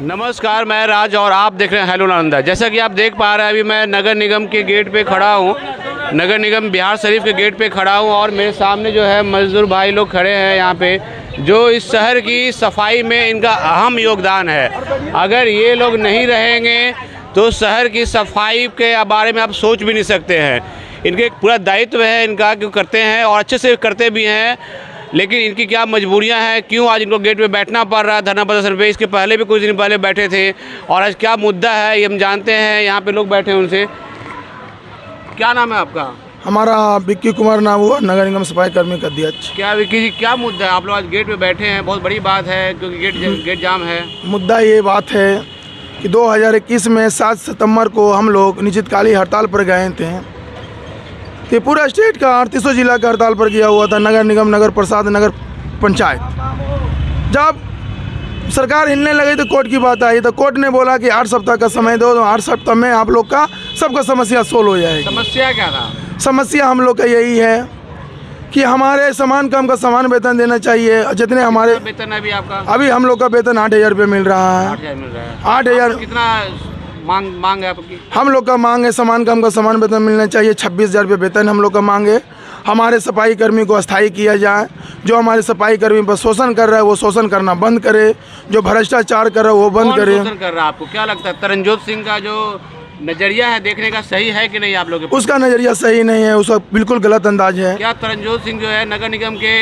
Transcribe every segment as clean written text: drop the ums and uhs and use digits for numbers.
नमस्कार, मैं राज और आप देख रहे हैं हेलो नालंदा। जैसा कि आप देख पा रहे हैं, अभी मैं नगर निगम के गेट पे खड़ा हूँ, नगर निगम बिहार शरीफ के गेट पे खड़ा हूँ और मेरे सामने जो है मजदूर भाई लोग खड़े हैं यहाँ पे, जो इस शहर की सफाई में इनका अहम योगदान है। अगर ये लोग नहीं रहेंगे तो शहर की सफाई के बारे में आप सोच भी नहीं सकते हैं। इनके पूरा दायित्व है इनका, क्यों करते हैं और अच्छे से करते भी हैं, लेकिन इनकी क्या मजबूरियां हैं, क्यों आज इनको गेट पे बैठना पड़ रहा है धरना प्रदर्शन पे। इसके पहले भी कुछ दिन पहले बैठे थे और आज क्या मुद्दा है ये हम जानते हैं। यहाँ पे लोग बैठे हैं, उनसे क्या नाम है आपका? हमारा विक्की कुमार नाम हुआ, नगर निगम सफाई कर्मी का अध्यक्ष। क्या विक्की जी, क्या मुद्दा है? आप लोग आज गेट पे बैठे हैं, बहुत बड़ी बात है क्योंकि गेट जाम है। मुद्दा ये बात है कि 2021 में 7 सितंबर को हम लोग निश्चितकालीन हड़ताल पर गए थे। ये पूरा स्टेट का 38 जिला का हड़ताल पर किया हुआ था, नगर निगम, नगर प्रसाद, नगर पंचायत। जब सरकार हिलने लगी तो कोर्ट की बात आई, तो कोर्ट ने बोला कि 8 सप्ताह का समय दो, तो 8 सप्ताह में आप लोग का सबका समस्या सोल्व हो जाएगी। समस्या क्या था? समस्या हम लोग का यही है कि हमारे समान काम का समान वेतन देना चाहिए। जितने हमारे वेतन है अभी हम लोग का वेतन 8,000 रुपये मिल रहा है। 8,000 मिल रहा है। 8,000 कितना मांग है आपकी? हम लोग का मांग है समान काम का समान वेतन मिलना चाहिए। 26,000 रुपये वेतन हम लोग का मांग है। हमारे सफाई कर्मी को अस्थायी किया जाए। जो हमारे सफाई कर्मी पर शोषण कर रहा है वो शोषण करना बंद करे, जो भ्रष्टाचार कर रहा है वो बंद करे। शोषण कर रहा है? आपको क्या लगता है तरनजोत सिंह का जो नजरिया है देखने का सही है कि नहीं? आप लोग उसका नजरिया सही नहीं है, उसका बिल्कुल गलत अंदाज है। क्या तरनजोत सिंह जो है नगर निगम के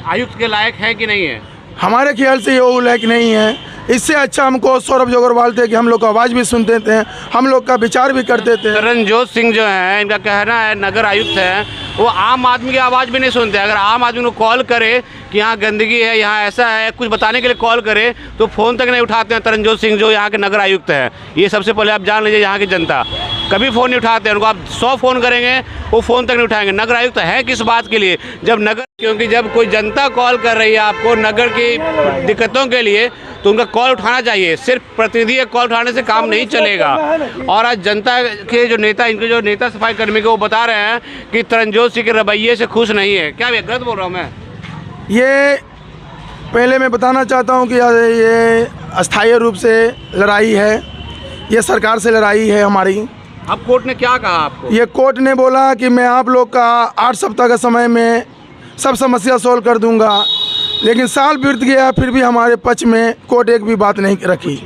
आयुक्त के लायक है कि नहीं है? हमारे ख्याल से ये वो लायक नहीं है। इससे अच्छा हमको सौरभ जोगरवाल थे कि हम लोग का आवाज़ भी सुनते थे, हम लोग का विचार भी करते थे। तरनजोत सिंह जो है, इनका कहना है नगर आयुक्त है, वो आम आदमी की आवाज़ भी नहीं सुनते। अगर आम आदमी को कॉल करे कि यहाँ गंदगी है, यहाँ ऐसा है, कुछ बताने के लिए कॉल करे तो फ़ोन तक नहीं उठाते हैं तरनजोत सिंह जो यहाँ के नगर आयुक्त है। ये सबसे पहले आप जान लीजिए, यहाँ की जनता कभी फ़ोन नहीं उठाते हैं। उनको आप 100 फ़ोन करेंगे वो फ़ोन तक नहीं उठाएंगे। नगर आयुक्त है किस बात के लिए? जब नगर, क्योंकि जब कोई जनता कॉल कर रही है आपको नगर की दिक्कतों के लिए तो उनका कॉल उठाना चाहिए। सिर्फ प्रतिनिधि का कॉल उठाने से काम नहीं चलेगा। और आज जनता के जो नेता, इनके जो नेता सफाई कर्मी को वो बता रहे हैं कि तरनजोत सिंह के रवैये से खुश नहीं है। क्या गलत बोल रहा हूँ मैं? ये पहले मैं बताना चाहता हूँ कि ये अस्थायी रूप से लड़ाई है, ये सरकार से लड़ाई है हमारी। अब कोर्ट ने क्या कहा आपको? ये कोर्ट ने बोला कि मैं आप लोग का 8 सप्ताह का समय में सब समस्या सोल्व कर दूंगा, लेकिन साल बीत गया फिर भी हमारे पक्ष में कोर्ट एक भी बात नहीं रखी,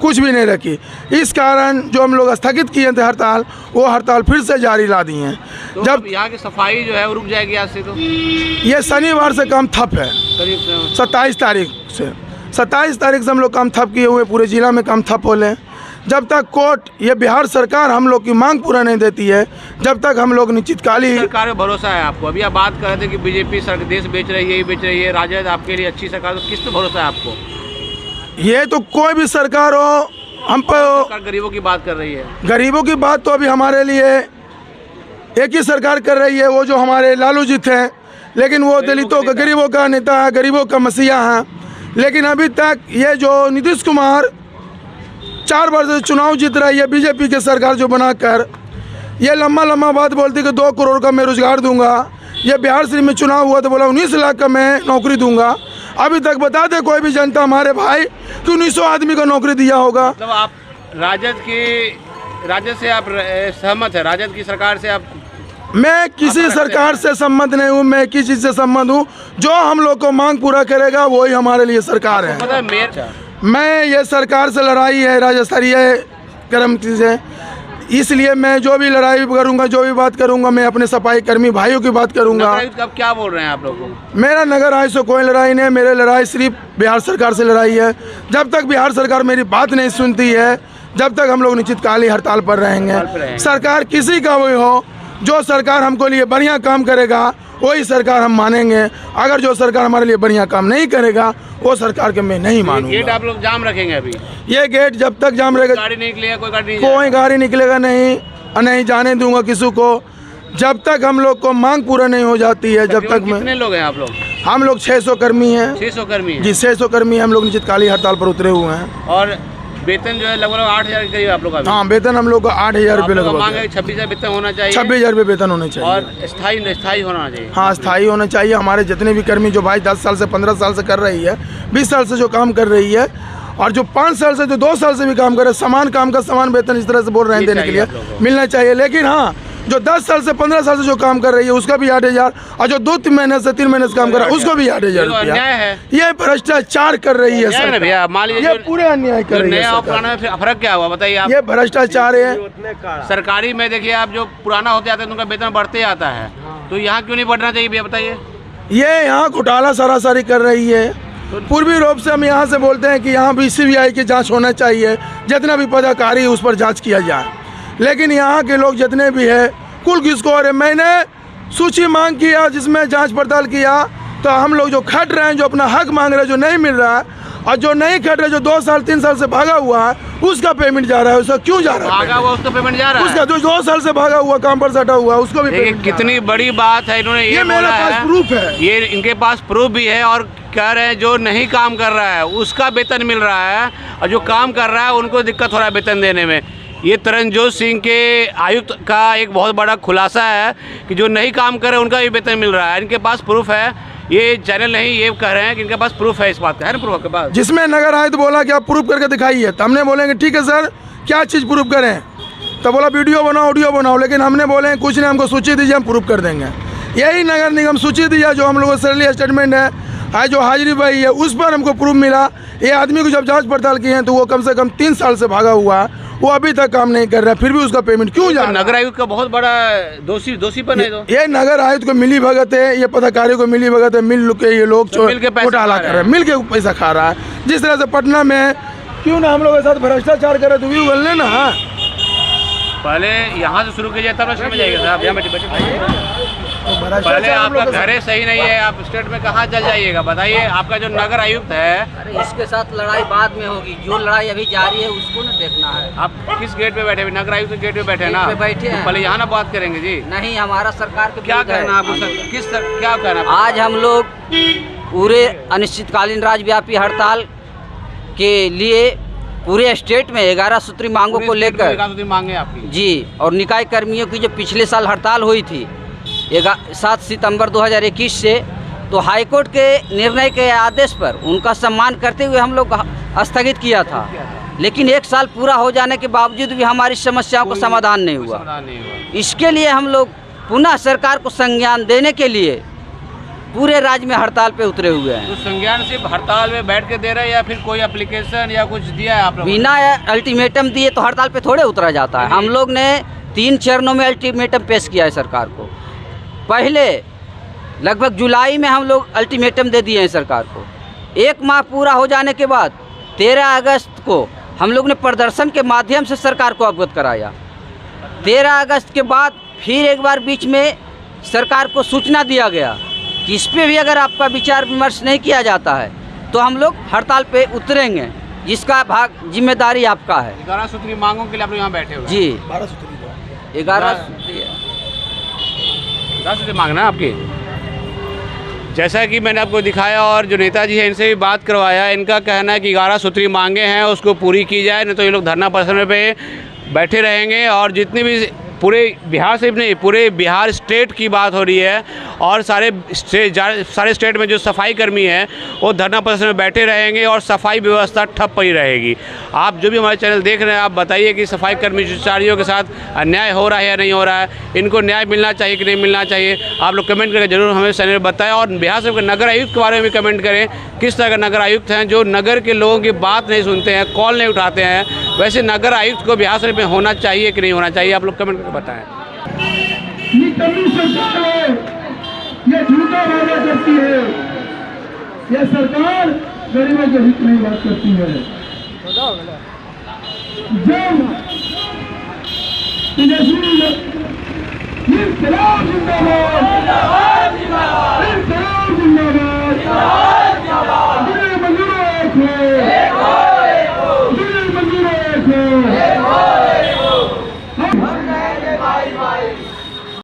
कुछ भी नहीं रखी। इस कारण जो हम लोग स्थगित किए थे हड़ताल, वो हड़ताल फिर से जारी ला दी हैं। तो जब यहाँ की सफाई जो है वो रुक जाएगी आज से? तो ये शनिवार से काम ठप है, 27 तारीख से। 27 तारीख से हम लोग काम ठप किए हुए, पूरे जिला में काम ठप हो ले। जब तक कोर्ट, ये बिहार सरकार हम लोग की मांग पूरा नहीं देती है, जब तक हम लोग निश्चितकालीन। सरकार में भरोसा है आपको? अभी आप बात कर रहे थे कि बीजेपी सरकार देश बेच रही है, ये बेच रही है, राजद आपके लिए अच्छी सरकार, तो किस पे भरोसा है आपको? ये तो कोई भी सरकार हो, हम पर गरीबों की बात कर रही है। गरीबों की बात तो अभी हमारे लिए एक ही सरकार कर रही है, वो जो हमारे लालू जी थे, लेकिन वो दलितों का, गरीबों का नेता है, गरीबों का मसीहा है। लेकिन अभी तक ये जो नीतीश कुमार 4 बार से चुनाव जीत रही है बीजेपी की सरकार जो बनाकर, ये लम्बा बात बोलती कि 2 करोड़ का मैं रोजगार दूंगा। ये बिहार शरीफ में चुनाव हुआ तो बोला 19 लाख का मैं नौकरी दूंगा। अभी तक बता दे कोई भी जनता हमारे भाई कि 1900 आदमी को नौकरी दिया होगा। मतलब आप राजद से आप सहमत है? राजद की सरकार से आप? मैं किसी सरकार से सम्मत नहीं हूँ, मैं किसी चीज़ से सम्मत हूँ। जो हम लोग को मांग पूरा करेगा वही हमारे लिए सरकार है। पता है मैं ये सरकार से लड़ाई है राज्य स्तरीय कर्मचारी से, इसलिए मैं जो भी लड़ाई करूंगा, जो भी बात करूंगा, मैं अपने सफाई कर्मी भाइयों की बात करूंगा। अब क्या बोल रहे हैं आप लोगों को? मेरा नगर आयुक्त से कोई लड़ाई नहीं, मेरे लड़ाई सिर्फ बिहार सरकार से लड़ाई है। जब तक बिहार सरकार मेरी बात नहीं सुनती है, जब तक हम लोग निश्चितकालीन हड़ताल पर रहेंगे। सरकार किसी का भी हो, जो सरकार हमको लिए बढ़िया काम करेगा वही सरकार हम मानेंगे। अगर जो सरकार हमारे लिए बढ़िया काम नहीं करेगा वो सरकार के मैं नहीं मानूंगा। गेट आप लोग जाम रखेंगे अभी? ये गेट जब तक जाम रहेगा, गाड़ी नहीं निकलेगा, कोई गाड़ी निकलेगा नहीं, नहीं जाने दूंगा किसी को, जब तक हम लोग को मांग पूरा नहीं हो जाती है। जब तक मैं, कितने लोग हैं आप लोग? हम लोग 600 कर्मी हैं। 600 कर्मी? जी 600 कर्मी हम लोग निश्चितकालीन हड़ताल पर उतरे हुए हैं। और वेतन जो है लगभग 8,000 के करीब आप लोग का। हाँ, वेतन हम लोग को 8,000 रुपये लगभग मांग है 26,000 वेतन होना चाहिए। 26,000 रुपये वेतन होने चाहिए और स्थायी होना चाहिए। हाँ, स्थायी होना चाहिए। हमारे जितने भी कर्मी जो भाई 10 साल से 15 साल से कर रही है, 20 साल से जो काम कर रही है, और जो 5 साल से जो 2 साल से भी काम कर रहे हैं, समान काम का समान वेतन इस तरह से बोल रहे हैं देने के लिए मिलना चाहिए। लेकिन हाँ, जो 10 साल से 15 साल से जो काम कर रही है उसका भी 8,000, और जो 2-3 महीने से 3 महीने से काम कर रहा है उसको भी 8,000 रुपया। ये भ्रष्टाचार कर रही है सर, ये पूरे अन्याय कर रही है। पुराना फर्क क्या हुआ बताइए आप? ये भ्रष्टाचार है। सरकारी में देखिए आप, जो पुराना होते जाता है उनका वेतन बढ़ते आता है, तो यहाँ क्यों नहीं बढ़ना चाहिए भैया बताइए? ये यहाँ घोटाला सरासरी कर रही है। पूर्वी रूप से हम यहाँ से बोलते हैं कि यहाँ भी CBI की जांच होना चाहिए, जितना भी पदाधिकारी है उस पर जांच किया जाए। लेकिन यहाँ के लोग जितने भी है कुल घिसखोर है। मैंने सूची मांग किया जिसमें जांच पड़ताल किया, तो हम लोग जो खट रहे हैं, जो अपना हक मांग रहे हैं, जो नहीं मिल रहा है, और जो नहीं खट रहे, जो 2 साल 3 साल से भागा हुआ है, उसका पेमेंट जा रहा है। उसका क्यों जा रहा है? भागा हुआ उसका पेमेंट जा रहा है। उसका जो 2 साल से भागा हुआ, काम पर सटा हुआ, उसको भी पेमेंट। कितनी बड़ी बात है, इन्होंने ये मेरे पास प्रूफ है, ये इनके पास प्रूफ भी है, और कह रहे हैं जो नहीं काम कर रहा है उसका वेतन मिल रहा है, और जो काम कर रहा है उनको दिक्कत हो रहा है वेतन देने में। ये तरनजोत सिंह के आयुक्त का एक बहुत बड़ा खुलासा है कि जो नहीं काम कर रहे उनका भी वेतन मिल रहा है। इनके पास प्रूफ है, ये चैनल नहीं ये कह रहे हैं कि इनके पास प्रूफ है इस बात का, है ना प्रूफ आपके पास? जिसमें नगर आयुक्त बोला कि आप प्रूफ करके दिखाइए, तो हमने बोलेंगे ठीक है सर, क्या चीज़ प्रूफ करें? तो बोला वीडियो बनाओ, ऑडियो बनाओ। लेकिन हमने बोले कुछ नहीं, हमको सूची दीजिए, हम प्रूफ कर देंगे। यही नगर निगम सूची दिया, जो हम लोगों का सैलरी स्टेटमेंट है, जो हाजिरी भाई है, उस पर हमको प्रूफ मिला। ये आदमी को जब जांच पड़ताल की है तो वो कम से कम 3 साल से भागा हुआ है, वो अभी तक काम नहीं कर रहा है, फिर भी उसका पेमेंट क्यों जा रहा है? नगर आयुक्त का बहुत बड़ा दोषीपन है। ये नगर आयुक्त को मिली भगत है, ये पदाधिकारी को मिली भगत है, मिल के ये लोग घोटाला कर रहे हैं, मिल के पैसा खा रहा है। जिस तरह से पटना में क्यों ना हम लोग के साथ भ्रष्टाचार करे, तो भी बोलने ना। पहले यहाँ से शुरू किया जाता है, समझ जाइएगा साहब, यहाँ बैठे पहले आपका घर है सही नहीं है, आप स्टेट में कहाँ चल जाइएगा बताइए? आपका जो नगर आयुक्त है, अरे इसके साथ लड़ाई बाद में होगी, जो लड़ाई अभी जारी है उसको ना देखना है। आप किस गेट पे बैठे? नगर आयुक्त के गेट पे बैठे ना? बैठे हैं। पहले यहाँ ना बात करेंगे जी। नहीं, हमारा सरकार के क्या कहना आपको? क्या कहना? आज हम लोग पूरे अनिश्चितकालीन राज्यव्यापी हड़ताल के लिए पूरे स्टेट में 11 सूत्री मांगों को लेकर मांगे आपकी जी, और निकाय कर्मियों की जो पिछले साल हड़ताल हुई थी 7 सितंबर 2021 से, तो हाईकोर्ट के निर्णय के आदेश पर उनका सम्मान करते हुए हम लोग स्थगित किया था। लेकिन 1 साल पूरा हो जाने के बावजूद भी हमारी समस्याओं को समाधान नहीं हुआ। इसके लिए हम लोग पुनः सरकार को संज्ञान देने के लिए पूरे राज्य में हड़ताल पे उतरे हुए हैं। तो संज्ञान सिर्फ हड़ताल में बैठ के दे रहे हैं या फिर कोई एप्लीकेशन या कुछ दिया है आप लोगों ने? बिना अल्टीमेटम दिए तो हड़ताल पे थोड़े उतरा जाता है। हम लोग ने 3 चरणों में अल्टीमेटम पेश किया है सरकार को। पहले लगभग जुलाई में हम लोग अल्टीमेटम दे दिए हैं सरकार को। 1 माह पूरा हो जाने के बाद 13 अगस्त को हम लोग ने प्रदर्शन के माध्यम से सरकार को अवगत कराया। 13 अगस्त के बाद फिर एक बार बीच में सरकार को सूचना दिया गया कि इस पर भी अगर आपका विचार विमर्श नहीं किया जाता है तो हम लोग हड़ताल पे उतरेंगे, जिसका भाग जिम्मेदारी आपका है। 11 सूत्री मांगों के लिए आप लोग यहाँ बैठे हो? जी, 11 सूत्री मांगना आपकी। जैसा कि मैंने आपको दिखाया और जो नेताजी हैं इनसे भी बात करवाया, इनका कहना है कि 11 सूत्री मांगे हैं उसको पूरी की जाए, नहीं तो ये लोग धरना प्रदर्शन पे बैठे रहेंगे। और जितनी भी पूरे बिहार से नहीं, पूरे बिहार स्टेट की बात हो रही है, और सारे स्टेट में जो सफाई कर्मी हैं वो धरना प्रदर्शन में बैठे रहेंगे और सफाई व्यवस्था ठप ही रहेगी। आप जो भी हमारे चैनल देख रहे हैं, आप बताइए कि सफाई कर्मचारियों के साथ अन्याय हो रहा है या नहीं हो रहा है, इनको न्याय मिलना चाहिए कि नहीं मिलना चाहिए? आप लोग कमेंट करके जरूर हमें चैनल बताएं। और बिहार से नगर आयुक्त के बारे में भी कमेंट करें, किस तरह के नगर आयुक्त हैं जो नगर के लोगों की बात नहीं सुनते हैं, कॉल नहीं उठाते हैं। वैसे नगर आयुक्त को बिहार शरीफ में होना चाहिए कि नहीं होना चाहिए, आप लोग कमेंट करके बताएं। ये कमी सरकार है, ये झूठा वादा करती है, ये सरकार गरीबों के हित में बात करती है। जब तेजस्वी इंकलाब जिंदाबाद,